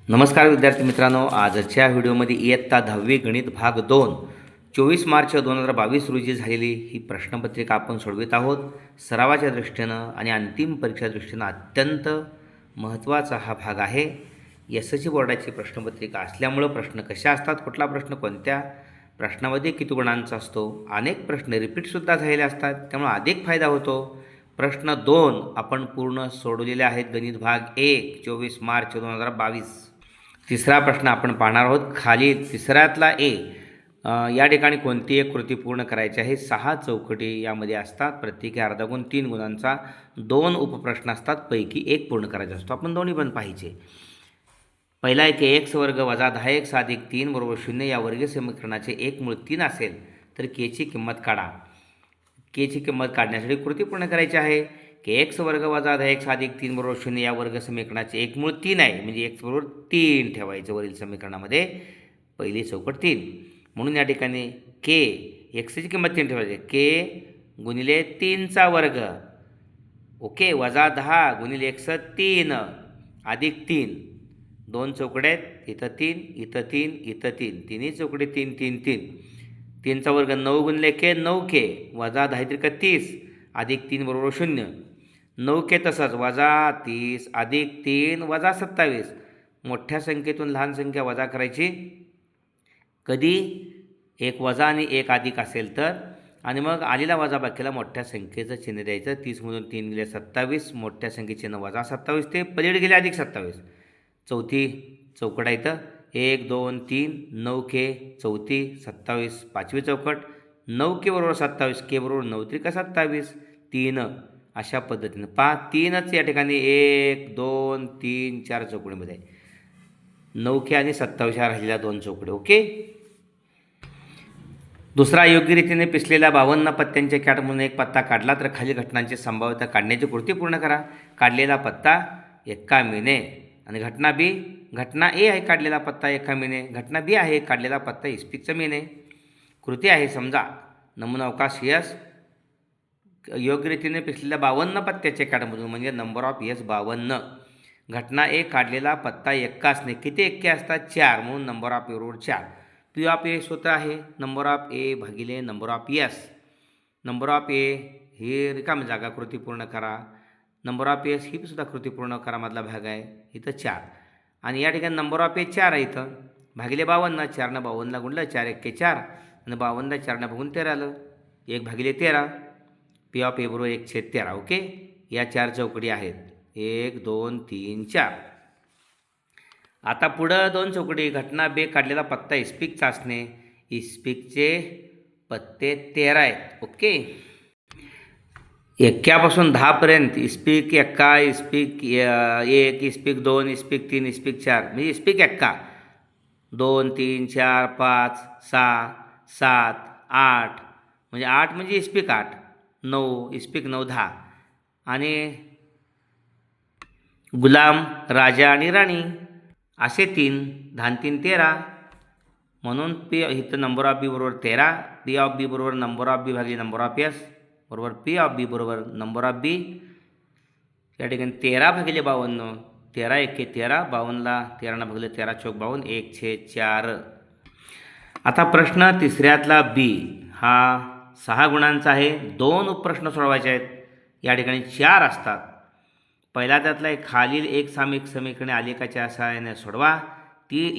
नमस्कार विद्यार्थी मित्रांनो, आजच्या व्हिडिओमध्ये इयत्ता 10वी गणित भाग 2 24 मार्च 2022 रोजी झालेली ही प्रश्नपत्रिका आपण सोडवित आहोत. सरावाच्या दृष्टीनं आणि अंतिम परीक्षा दृष्टीनं अत्यंत महत्त्वाचा हा भाग आहे. SSC बोर्डाची प्रश्नपत्रिका असल्यामुळं प्रश्न कशा असतात, कुठला प्रश्न कोणत्या प्रश्नामध्ये किती गुणांचा असतो, अनेक प्रश्न रिपीटसुद्धा झालेले असतात, त्यामुळे अधिक फायदा होतो. प्रश्न 2 आपण पूर्ण सोडवलेले आहेत. गणित भाग 1 24 मार्च 2022. तिसरा प्रश्न आपण पाहणार आहोत. खाली तिसऱ्यातला या ठिकाणी कोणती एक कृती पूर्ण करायची आहे. 6 चौकटी यामध्ये असतात, प्रत्येकी अर्धा गुण, 3 गुणांचा 2 उपप्रश्न असतात, पैकी एक पूर्ण करायचा असतो. आपण दोन्ही पण पाहिजे. पहिला आहे की x वर्ग वजा 10x अधिक 3 बरोबर 0 या वर्गीय समीकरणाचे एकमूळ 3 असेल तर केची किंमत काढा. केची किंमत काढण्यासाठी कृती पूर्ण करायची आहे की x वर्ग वजा 10x अधिक 3 बरोबर 0 या वर्ग समीकरणाचे एकमूळ 3 आहे, म्हणजे x बरोबर 3 ठेवायचं वरील समीकरणामध्ये. पहिली चौकट 3 म्हणून या ठिकाणी k xची किंमत 3 ठेवायची. k गुणिले 3चा वर्ग, ओके, वजा 10 गुणिले x 3 अधिक 3, 2 चौकडे आहेत, इथं 3 इथं 3 इथं 3, तिन्ही चौकडे 3 3 3, 3चा वर्ग 9 गुणिले k 9k वजा 10 त्रिक 30 अधिक 3 बरोबर 0. 9k तसंच वजा 30 अधिक 3 वजा 27. मोठ्या संख्येतून लहान संख्या वजा करायची कधी एक वजा आणि एक अधिक असेल तर, आणि मग आलेला वजाबाकीला मोठ्या संख्येचं चिन्ह द्यायचं. 30मधून 3 गेले 27, मोठ्या संख्येचे चिन्ह वजा 27, ते पलीकडे गेले अधिक 27. चौथी चौकट आहे इथं 1 2 3 9k, चौथी 27, पाचवी चौकट 9k बरोबर 27, k बरोबर 9 त्रिक 27, 3 अशा पद्धतीनं 3च या ठिकाणी 1 2 3 4 चौकडीमध्ये 9k आणि 27 ह्या राहिलेल्या 2 चौकडे. ओके. दुसरा, योग्य रीतीने पिसलेल्या 52 पत्त्यांच्या कॅटमधून एक पत्ता काढला तर खाली घटनांची संभाव्यता काढण्याची कृती पूर्ण करा. काढलेला पत्ता एका मेने, आणि घटना बी, घटना ए आहे काढलेला पत्ता एका मेने, घटना बी आहे काढलेला पत्ता इस्पिकचं मेने. कृती आहे समजा नमुना अवकाश यस, योग्य रीतीने पिसलेल्या 52 पत्त्याच्या कॅटमधून म्हणजे नंबर ऑफ यस 52. घटना ए काढलेला पत्ता एक्का असणे, किती एक्के असतात 4, म्हणून नंबर ऑफ ए बरोबर 4. पी ऑफ ए सूत्र आहे नंबर ऑफ ए भागिले number of S. Number of A ही रिकामी जागा, कृती पूर्ण करा. नंबर ऑफ एस ही सुद्धा कृती पूर्ण करा मधला भाग आहे, इथं 4, आणि या ठिकाणी नंबर ऑफ ए 4 आहे इथं, भागिले 52. 4नं 52ला गुणलं, 4 एक्के 4, आणि 52ला 4नं बघून 13 आलं, 1 भागिले 13. पी ऑफ ए बरोबर 1/13. ओके. या 4 चौकडी आहेत 1 2 3 4. आता पुढं 2 चौकडी. घटना बे काढलेला पत्ता इस्पिकचा असणे, इस्पिकचे पत्ते 13 आहेत. ओके. एक्क्यापासून 10पर्यंत इस्पिक एक्का, इस्पिक 1, इस्पिक 2, इस्पिक 3, इस्पिक 4, म्हणजे इस्पिक एक्का 2 3 4 5 6 7 8, म्हणजे 8 म्हणजे इस्पिक 8, 9 इस्पिक 9 10, आणि गुलाम, राजा आणि राणी असे 3, 10 3 13, म्हणून पी इथं नंबर ऑफ बी बरोबर 13. पी ऑफ बी बरोबर नंबर ऑफ बी भागिले नंबर ऑफ एस बरोबर पी ऑफ बी बरोबर नंबर ऑफ बी. या ठिकाणी 13 भागिले 52, 13 एक्के 13, 52ला 13नं भागिले 13 चौक 52, 1/4. आता प्रश्न तिसऱ्यातला बी हा 6 गुणांचा आहे. 2 उपप्रश्न सोडवायचे आहेत. या ठिकाणी 4 असतात. पहिला त्यातला एक, खालील एक सामिक समीकरणे आलेखाच्या सहाय्याने सोडवा.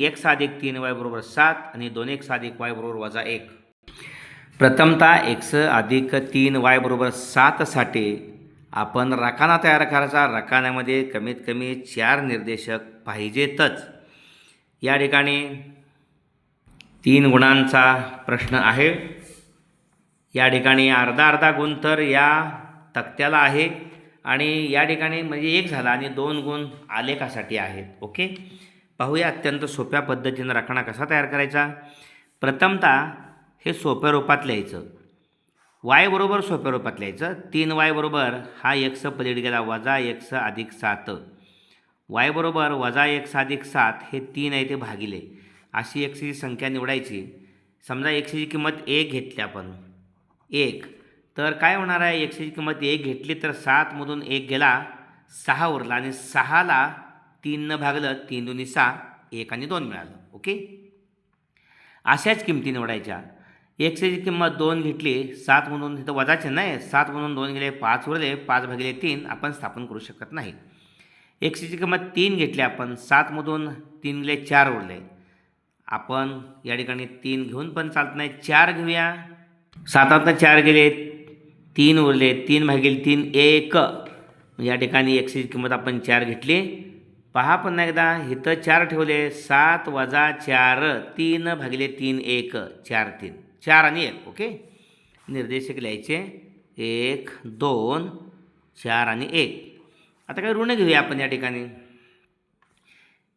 x अधिक 3y बरोबर 7 आणि 2x अधिक y बरोबर वजा 1. प्रथमतः x अधिक 3y बरोबर 7 साठी आपण रकाना तयार करायचा. रकान्यामध्ये कमीत कमी 4 निर्देशक पाहिजेतच. या ठिकाणी 3 गुणांचा प्रश्न आहे. या ठिकाणी अर्धा अर्धा गुण तर या तक्त्याला आहे, आणि या ठिकाणी म्हणजे 1 झाला आणि 2 गुण आलेखासाठी आहेत. ओके. पाहूया अत्यंत सोप्या पद्धतीनं रकाना कसा तयार करायचा. प्रथमतः हे सोप्या रूपात लिहायचं. y बरोबर सोप्या रूपात लिहायचं. 3y बरोबर हा x पलीकडे गेला वजा x अधिक 7, y बरोबर वजा x अधिक 7, हे 3 आहे ते भागिले, अशी xची संख्या निवडायची. समजा xची किंमत 1 घेतली आपण 1, तर काय होणार आहे, xची किंमत 1 घेतली तर 7मधून 1 गेला 6 उरला, आणि 6ला 3नं भागलं, 3 दुनी 6, 1 आणि 2 मिळालं. ओके. अशाच किमती निवडायच्या. एक्सची किंमत 2 घेतली, 7 म्हणून तिथं वजा चिन्ह आहे, 7 म्हणून 2 गेले 5 उरले, 5/3 आपण स्थापन करू शकत नाही. एक्सची किंमत 3 घेतली आपण, 7मधून 3 गेले 4 उरले, आपण या ठिकाणी 3 घेऊन पण चालत नाही, 4 घेऊया. 7तनं 4 गेले 3 उरले, 3/3 1. या ठिकाणी एक्सची किंमत आपण 4 घेतली. पहा पुन्हा एकदा इथं 4 ठेवले, 7 - 4 3/3 1 4 3 4 आणि 1. ओके. निर्देशक लिहायचे 1 2 4 आणि 1. आता काय ऋण घेऊया आपण या ठिकाणी.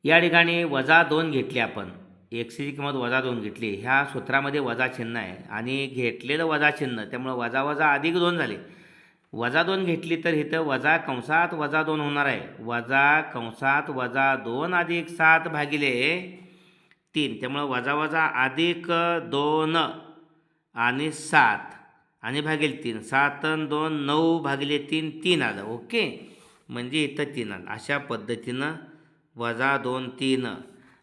-2 घेतले आपण, एक्सची किंमत -2 घेतली. ह्या सूत्रामध्ये वजा चिन्ह आहे आणि घेतलेलं वजा चिन्ह, त्यामुळं वजा वजा +2 झाले. -2 घेतली तर इथं वजा कंसात -2 होणार आहे. वजा कंसात -2 अधिक 7/3, त्यामुळं वजा वजा +2 आणि 7 आणि /3, 7 आणि 2 9/3 3 आलं. ओके. म्हणजे इथं 3 आलं. अशा पद्धतीनं -2 3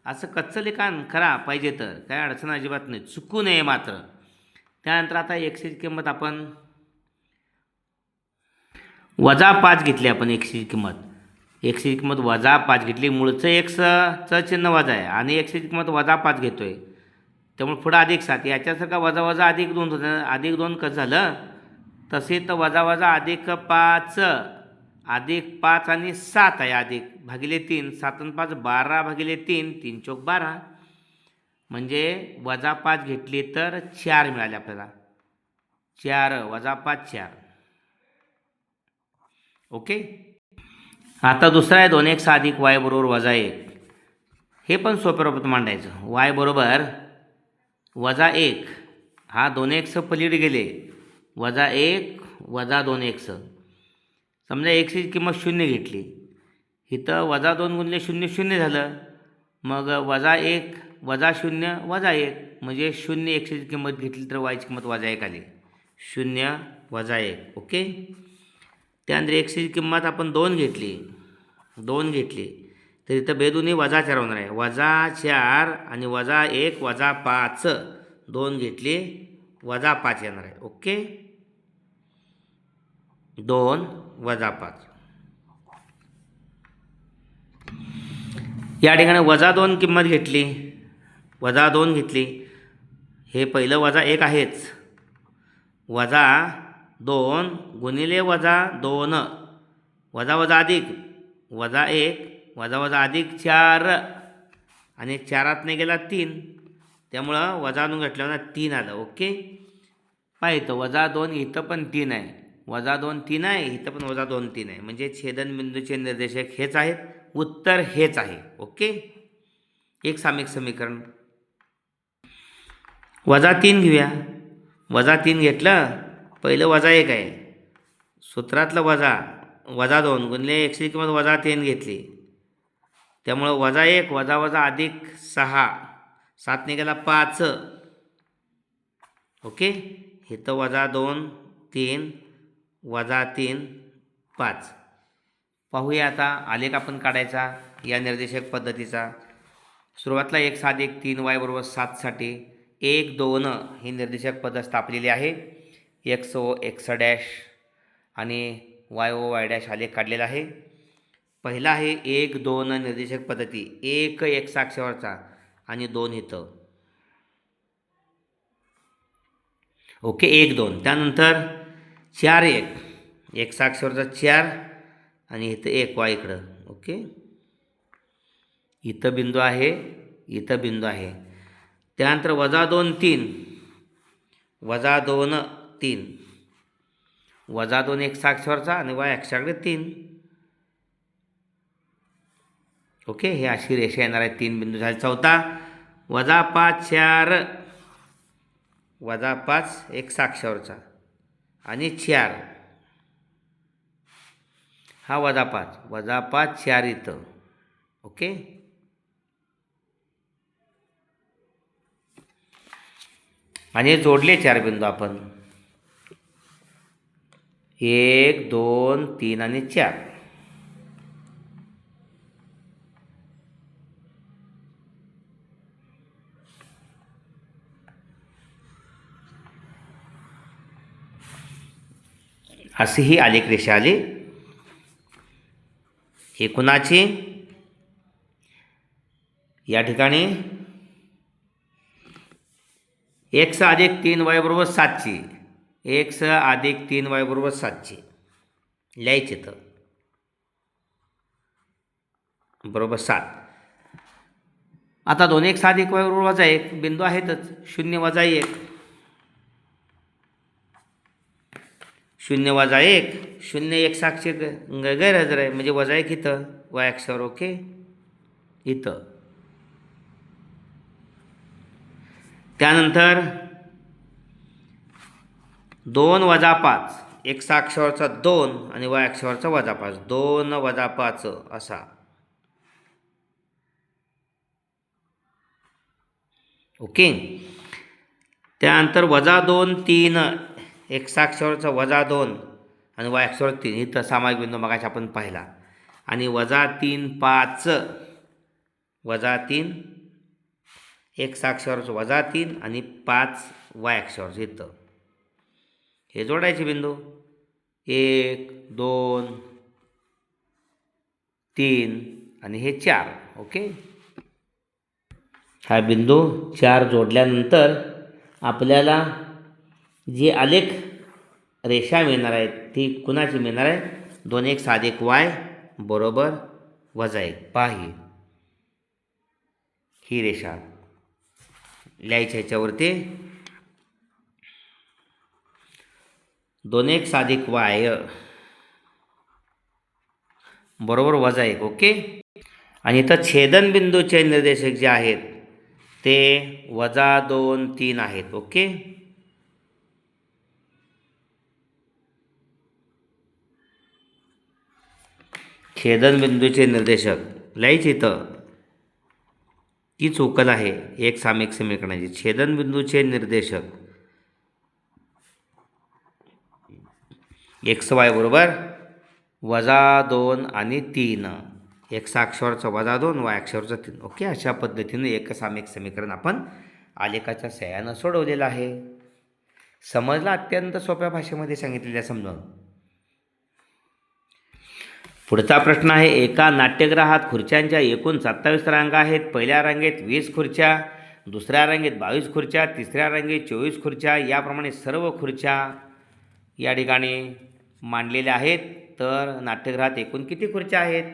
असं कच्चं लिखाण करा पाहिजे तर, काय अडचण अजिबात नाही, चुकू नये मात्र. त्यानंतर आता एक्सची किंमत आपण -5 घेतली. आपण एक्सची किंमत -5 घेतली. मूळचं एक्सचं चिन्ह वजा आहे आणि एक्सची किंमत -5 घेतो आहे, त्यामुळे पुढं +7. याच्यासारखा वजा वजा +2 होतं. +2 कसं झालं तसे तर वजा वजा +5 +5 आणि 7 आहे, +3 7 आणि 5 12/3 3 चौक 12. म्हणजे -5 घेतली तर 4 मिळाले आपल्याला. 4 -5 4. ओके. आता दुसरा आहे 2x अधिक y बरोबर -1. हे पण सोप्या रूपात मांडायचं. y बरोबर -1, हा 2x पलीकडे गेले, -1 -2x. समजा एक्सची किंमत 0 घेतली, इथं -2 गुणिले 0 0 झालं, मग -1 -0 -1, म्हणजे 0 एक्सची किंमत घेतली तर वायची किंमत -1 आली. 0 -1. ओके. त्यानंतर एक्सची किंमत आपण 2 घेतली तर इथं बेदोन्ही -4 होणार आहे. -4 आणि -1 -5, 2 घेतली -5 येणार आहे. ओके. 2 -5. या ठिकाणी -2 किंमत घेतली, -2 घेतली. हे पहिलं -1 आहेच. -2 गुणिले -2, वजा वजा अधिक -1 वजा वजा +4 आणि 4तनं गेला 3, त्यामुळं -2 घटल्यावर 3 आलं. ओके. पाहिजे -2 इथं पण 3 आहे, -2 3 आहे, इथं पण -2 3 आहे, म्हणजे छेदनबिंदूचे निर्देशक हेच आहेत, उत्तर हेच आहे. ओके. एक सामायिक समीकरण. -3 घेऊया. -3 घेतलं, पहिलं -1 आहे, सूत्रातलं -2 गुणिले एक्सची किंमत -3 घेतली, त्यामुळं -1 वजा वजा +6, 7 गेला 5. ओके. इथं -2 3 -3 5. पाहूया आता आलेख आपण काढायचा या निर्देशक पद्धतीचा. सुरुवातीला x अधिक 3y बरोबर 7 साठी 1 2 ही निर्देशक पद्धत स्थापलेली आहे. x o x' आणि y o y' आलेख काढलेला आहे. पहिला आहे 1 2 निर्देशक पद्धती, 1 x अक्षावरचा आणि 2 इथं. ओके. 1 2. त्यानंतर 4 1 x अक्षावरचा 4 आणि इथं 1 y इकडं. ओके. इथं बिंदू आहे, इथं बिंदू आहे. त्यानंतर -2 3 -2 3, -2 x अक्षावरचा आणि y अक्षाकडे 3. ओके. हे अशी रेषा येणार आहे, 3 बिंदू झाले. चौथा -5 4 -5 x अक्षावरचा आणि 4, हा -5 4 इथं. ओके. आणि जोडले 4 बिंदू आपण, 1 2 3 आणि 4. अशी ही आलेख रेषा आली. हे कुणाची? या ठिकाणी x अधिक 3y बरोबर 7ची. x अधिक 3y बरोबर 7ची लिहायची तर बरोबर 7. आता 2x अधिक y बरोबर वजा 1 बिंदू आहेतच. 0 वजा 1 0 वजा 1 0 x अक्ष गैरहजर आहे म्हणजे वजा 1 इथं y अक्षावर. ओके, इथं. त्यानंतर 2 वजा 5 x अक्षावरचा 2 आणि y अक्षावरचा वजा 5 2 वजा 5 असा. ओके, त्यानंतर वजा 2 3 x अक्षावरचा वजा 2 आणि y अक्षावर 3 इथं सामायिक बिंदू मगाशी आपण पाहिला. आणि वजा 3 5 वजा 3 x अक्षावरचं वजा 3 आणि 5 y अक्षावरचं इथं हे जोडायचे बिंदू 1 2 3 आणि हे 4. ओके, हा बिंदू 4 जोडल्यानंतर आपल्याला जी आलेख रेषा मिळणार आहे ती कुणाची मिळणार आहे? 2x अधिक y बरोबर वजा 1. पाही ही रेषा लिहायची ह्याच्यावरती 2x अधिक y बरोबर वजा 1. ओके, आणि इथं छेदनबिंदूचे निर्देशक जे आहेत ते वजा 2 3 आहेत. ओके, छेदनबिंदूचे निर्देशक लिहायचे इथं. ती चौकल आहे एक सामायिक समीकरणाची. छेदनबिंदूचे निर्देशक x y बरोबर वजा 2 आणि 3 x अक्षावरचा वजा 2 y अक्षावरचा 3. ओके, अशा पद्धतीने एक सामायिक समीकरण आपण आलेखाच्या सहाय्यानं सोडवलेलं आहे. समजलं? अत्यंत सोप्या भाषेमध्ये सांगितलेलं आहे समजावून. पुढचा प्रश्न आहे. एका नाट्यगृहात खुर्च्यांच्या एकूण 27 रांगा आहेत. पहिल्या रांगेत 20 खुर्च्या, दुसऱ्या रांगेत 22 खुर्च्या, तिसऱ्या रांगेत 24 खुर्च्या, याप्रमाणे सर्व खुर्च्या या ठिकाणी मांडलेल्या आहेत. तर नाट्यगृहात एकूण किती खुर्च्या आहेत?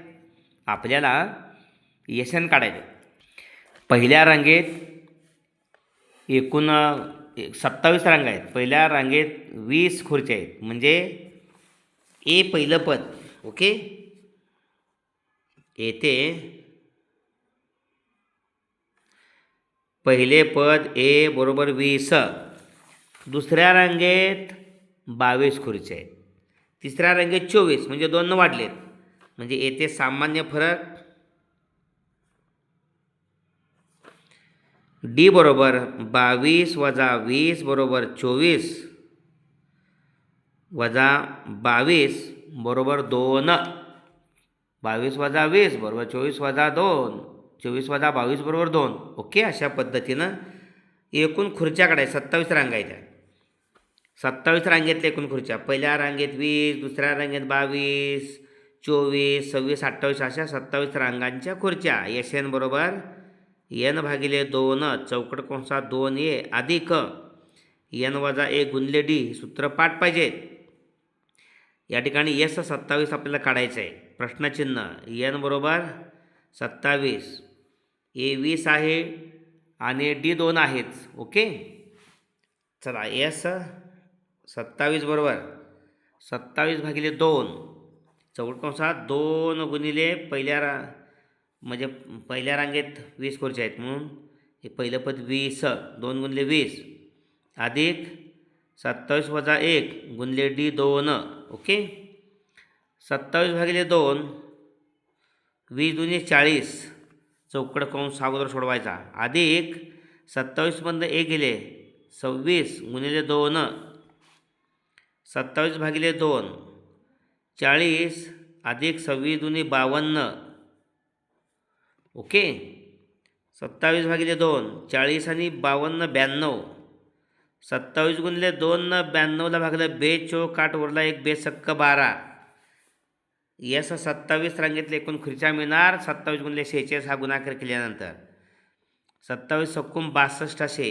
आपल्याला यशन काढायचे. पहिल्या रांगेत एकूण 27 रांगा आहेत. पहिल्या रांगेत 20 खुर्च्या आहेत म्हणजे ए पहिलं पद. ओके, येथे पहिले पद ए बरोबर 20. दुसऱ्या रांगेत 22 खुर्च्या आहेत. तिसऱ्या रांगेत 24 म्हणजे 2 वाढलेत म्हणजे येथे सामान्य फरक डी बरोबर 22 वजा 20 बरोबर 24 वजा 22 बरोबर 2. 22 वजा 20 बरोबर 24 वजा 2. 24 वजा 22 बरोबर 2. ओके, अशा पद्धतीनं एकूण खुर्च्या काढायच्या. 27 रांगा आहेत. 27 रांगेतल्या एकूण खुर्च्या. पहिल्या रांगेत 20, दुसऱ्या रांगेत 22, 24, 26, 28 अशा 27 रांगांच्या खुर्च्या. एस एन बरोबर एन भागिले 2 चौकट कंसात 2a अधिक एन वजा 1 गुणले डी. सूत्र पाठ पाहिजेत. या ठिकाणी एस 27 आपल्याला काढायचं आहे. प्रश्नचिन्ह. एन बरोबर 27, ए 20 आहे आणि डी 2 आहेच. ओके, चला एस 27 बरोबर 27 भागिले 2 चौकट कंसात 2 गुणिले म्हणजे पहिल्या रांगेत 20 खुर्च्या आहेत म्हणून हे पहिलं पद 20 2 गुणले 20 अधिक 27 वजा 1 गुणले डी 2. ओके, 27 भागिले 2 20 दुनी 40 चौकट कंस अगोदर सोडवायचा अधिक 27 मधनं 1 गेले 26 गुणिले 2 27 भागिले 2 40 अधिक 26 दुनी 52. ओके, 27 भागिले 2 40 आणि 52 92 27 गुणिले 2 92ला भागलं, बे चोक 8 उरला 1, बे सक्क 12. यस 27 रांगेतले एकूण खुर्च्या मिळणार. 27 गुणिले 46 हा गुणाकार केल्यानंतर 27 सक्कूम 62 असे.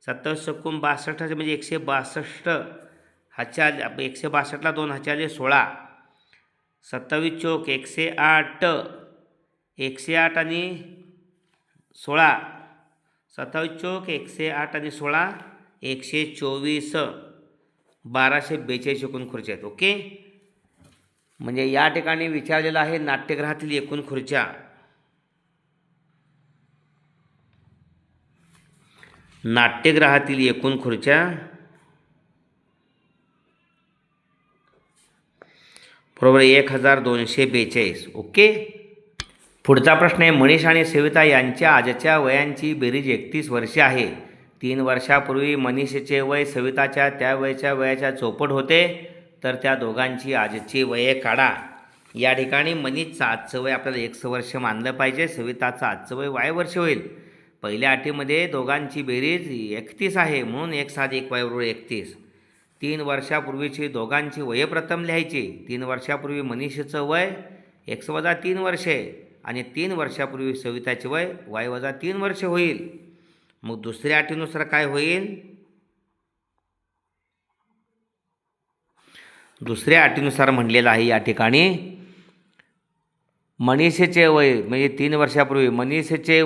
27 सक्कूम 62 असे म्हणजे 162. हाच्या 162ला 2 हाच्या आले 16. 27 चोक 108. 108 आणि 16. 27 चोक 108 आणि 16 124. 1242 एकूण खुर्च्या आहेत. ओके. म्हणजे या ठिकाणी विचारलेलं आहे नाट्यगृहातील एकूण खुर्च्या. नाट्यगृहातील एकूण खुर्च्या बरोबर 1242. ओके. पुढचा प्रश्न आहे, मनीष आणि सविता यांच्या आजच्या वयांची बेरीज 31 वर्षे आहे. 3 वर्षापूर्वी मनीषचे वय सविताच्या त्या वयाच्या चौपट होते, तर त्या दोघांची आजची वये काढा. या ठिकाणी मनीषचं आजचं वय आपल्याला 100 वर्ष मानलं पाहिजे. सविताचं आजचं वय y वर्ष होईल. पहिल्या अटीमध्ये दोघांची बेरीज 31 आहे, म्हणून 1 + 1 बरोबर 31. 3 वर्षापूर्वीची दोघांची वये प्रथम लिहायची. 3 वर्षापूर्वी मनीषचं वय 1 - 3 वर्षे आणि 3 वर्षापूर्वी सविताचे वय y - 3 वर्ष होईल. मग दुसऱ्या अटीनुसार काय होईल? दुसऱ्या अटीनुसार म्हणलेलं आहे या ठिकाणी मनीषचे वय म्हणजे 3 वर्षापूर्वी मनीषचे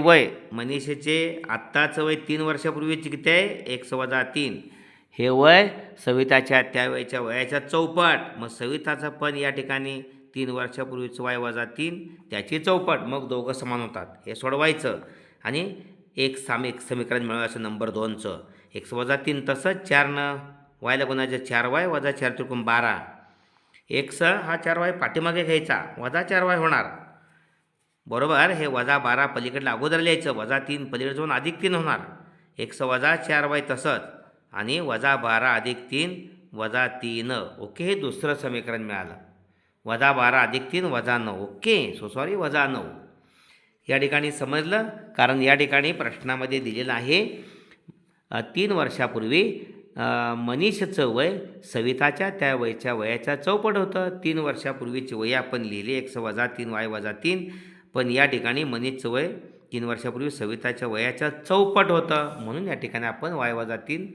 आत्ताचं वय 3 वर्षापूर्वीचे किती आहे? 1 - 3. हे वय सविताच्या त्या वयाच्या चौपट. मग सविताचं पण या ठिकाणी 3 वर्षापूर्वीचं y - 3 त्याची चौपट. मग दोघं समान होतात. हे सोडवायचं आणि एक समीकरण मिळवायचं नंबर 2चं. 1 - 3 तसंच 4नं वायला गुणायचं 4y - 4 त्रिकोण 12. 1 हा 4y पाठीमागे घ्यायचा, -4y होणार. बरोबर. हे -12 पलीकडलं अगोदर लिहायचं, -3 पलीकडे जाऊन +3 होणार. 1 - 4y तसंच आणि -12 + 3 -3. ओके. हे दुसरं समीकरण मिळालं. -12 + 3 -9. ओके. सॉरी -9. या ठिकाणी समजलं. कारण या ठिकाणी प्रश्नामध्ये दिलेलं आहे 3 वर्षापूर्वी मनीषचं वय सविताच्या त्या वयाच्या चौपट होतं. 3 वर्षापूर्वीची वय आपण लिहिली 1 - 3 y - 3. पण या ठिकाणी मनीषचं वय 3 वर्षापूर्वी सविताच्या वयाच्या चौपट होतं, म्हणून या ठिकाणी आपण y - 3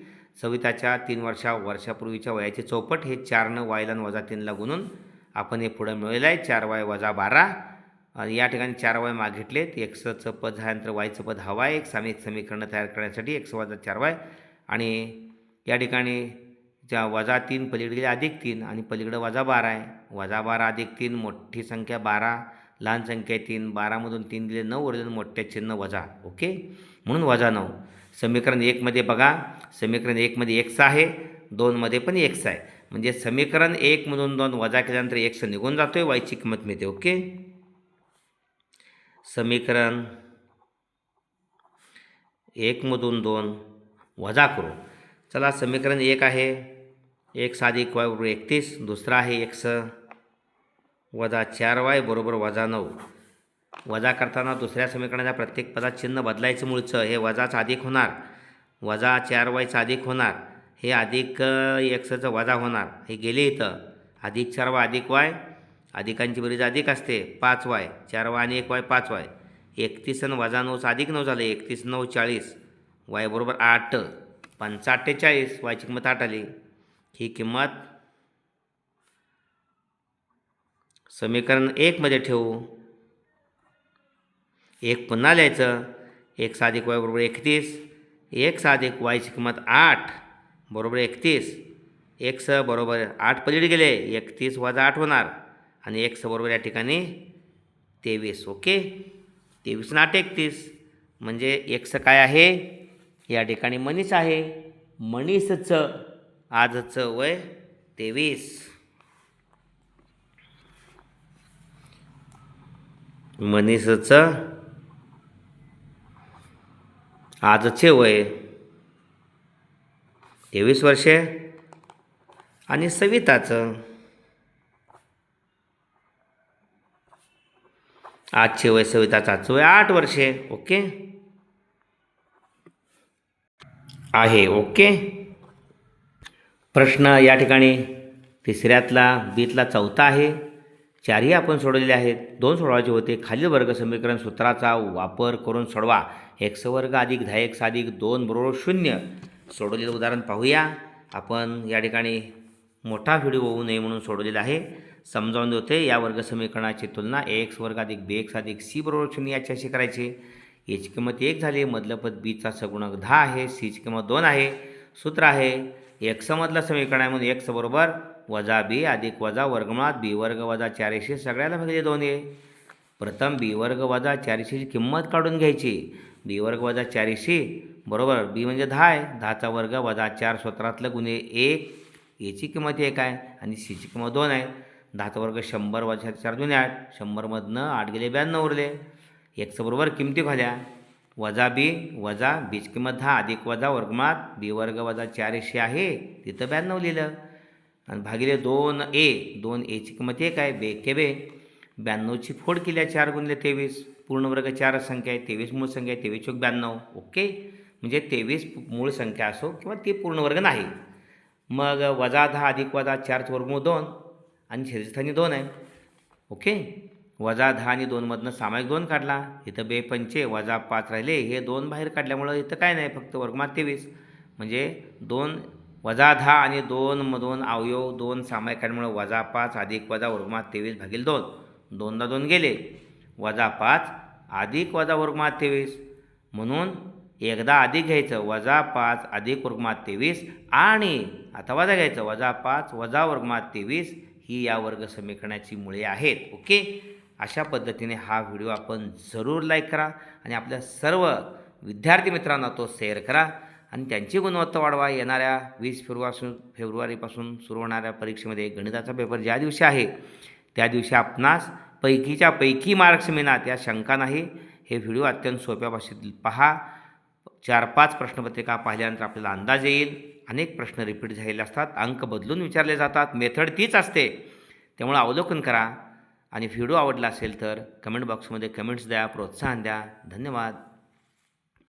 सविताच्या 3 वर्षापूर्वीच्या वयाचे चौपट हे 4नं yला आणि -3ला गुणून आपण हे पुढं मिळवलं आहे 4y - 12. आणि या ठिकाणी 4y मागे घेतलेत. xचं पद झाल्यानंतर yचं पद हवा आहे. एक समीकरण तयार करण्यासाठी 1 - 4y आणि या ठिकाणी -3 पलीकडे गेले +3 आणि पलीकडे -12 आहे. -12 + 3 मोठी संख्या 12, लहान संख्या 3. 12मधून 3 गेले 9 उरले, मोठ्या चिन्ह वजा. ओके. म्हणून -9. समीकरण 1मध्ये बघा, समीकरण 1मध्ये x आहे, 2मध्ये पण x आहे. म्हणजे समीकरण 1मधून 2 वजा केल्यानंतर x निघून जातोय, yची किंमत मिळते. ओके. समीकरण 1मधून 2 वजा करू. चला, समीकरण 1 आहे 1 + 1 y = 31. दुसरा आहे x - 4y बरोबर -9. वजा करताना दुसऱ्या समीकरणाच्या प्रत्येक पदात चिन्ह बदलायचं. मूळचं हे वजाचं अधिक होणार, -4yचं अधिक होणार, हे अधिक xचं वजा होणार. हे गेले इथं +4y + y, अधिकांची बेरीज अधिक असते 5y, 4y आणि 1y 5y. 31 आणि -9चं +9 झालं, 31 × 9 = 40, y बरोबर 8, 5 × 8 = 40, yची किंमत 8 आली. ही किंमत समीकरण 1मध्ये ठेवू. 1 पुन्हा लिहायचं, 1 + 1 y बरोबर 31, 1 + 1 yची किंमत 8 बरोबर 31. x बरोबर 8 पलीकडे गेले, 31 - 8 होणार आणि x बरोबर या ठिकाणी 23. ओके. 23 आणि 8 31. म्हणजे x काय आहे या ठिकाणी? मनीष आहे. मनीषचं आजचं वय 23. मनीषचं आजचे वय 23 वर्षे आणि सविताचं आजचे वय, सविताचं आजचं वय 8 वर्षे. ओके आहे. ओके. प्रश्न या ठिकाणी तिसऱ्यातला बीतला चौथा आहे. चारही आपण सोडवलेले आहेत. 2 सोडवायचे होते. खालील वर्ग समीकरण सूत्राचा वापर करून सोडवा. x वर्ग अधिक 10x अधिक 2 बरोबर 0. सोडवलेलं उदाहरण पाहूया. आपण या ठिकाणी मोठा व्हिडिओ होऊ नये म्हणून सोडवलेला आहे. समजावून देते. या वर्ग समीकरणाची तुलना ax वर्ग अधिक bx अधिक c बरोबर 0 याच्याशी करायची. याची किंमत 1 झाली. मधलं पद बीचा सगुणक 10 आहे. cची किंमत 2 आहे. सूत्र आहे x मधलं समीकरण आहे म्हणून x बरोबर वजा बी अधिक वजा वर्गमुळात बी वर्ग वजा 4ac सगळ्याला भागिले 2 आहे. प्रथम बी वर्ग वजा 4ac किंमत काढून घ्यायची. बी वर्ग वजा 4ac बरोबर बी म्हणजे 10 आहे. 10चा वर्ग वजा 4 सूत्रातलं गुणे 1 याची किंमत 1 आहे आणि सीची किंमत 2 आहे. 10चा वर्ग 100 वजा 4 दुणे 8. 100मधनं 8 गेले 92 उरले. x बरोबर किमती घाल्या. वजा बी वजा बीची किंमत 10 अधिक वजा वर्गमुळात बी वर्ग वजा 4ac आहे तिथं 92 लिहिलं आणि भागिले 2a 2aची किंमत 1 आहे. बे के बे 92ची फोड केल्या 4 गुणिले 23 पूर्ण वर्ग 4 संख्या आहे. 23 मूळ संख्या आहे. 23 चौक 92. ओके म्हणजे 23 मूळ संख्या असो किंवा ती पूर्ण वर्ग नाही. मग वजा 10 अधिक वजा 4 वर्गमूळ 2 आणि छेदस्थानी 2 आहे. ओके वजा 10 आणि 2मधनं सामायिक 2 काढला. इथं बे पंचे वजा 5 राहिले. हे 2 बाहेर काढल्यामुळं इथं काय नाही फक्त वर्गमात 23 म्हणजे 2 वजा 10 आणि 2मधून अवयव 2 सामायिक काढल्यामुळं वजा 5 अधिक वजा वर्गमात 23 भागिले 2. 2दा 2 गेले. वजा 5 अधिक वजा वर्गमात 23 म्हणून एकदा अधिक घ्यायचं वजा 5 अधिक वर्गमात 23 आणि आता वजा घ्यायचं वजा 5 वजा वर्गमात 23 ही या वर्ग समीकरणाची मुळे आहेत. ओके अशा पद्धतीने हा व्हिडिओ आपण जरूर लाईक करा आणि आपल्या सर्व विद्यार्थी मित्रांना तो शेअर करा आणि त्यांची गुणवत्ता वाढवा. येणाऱ्या 20 फेब्रुवारीपासून सुरू होणाऱ्या परीक्षेमध्ये गणिताचा पेपर ज्या दिवशी आहे त्या दिवशी आपणास पैकीच्या पैकी मार्क्स मिळणार या शंका नाही. हे व्हिडिओ अत्यंत सोप्या भाषेत पहा. 4-5 प्रश्नपत्रिका पाहिल्यानंतर आपल्याला अंदाज येईल. अनेक प्रश्न रिपीट झालेले असतात. अंक बदलून विचारले जातात. मेथड तीच असते. त्यामुळे अवलोकन करा आणि व्हिडिओ आवडला असेल तर कमेंट बॉक्समध्ये कमेंट्स द्या, प्रोत्साहन द्या. धन्यवाद.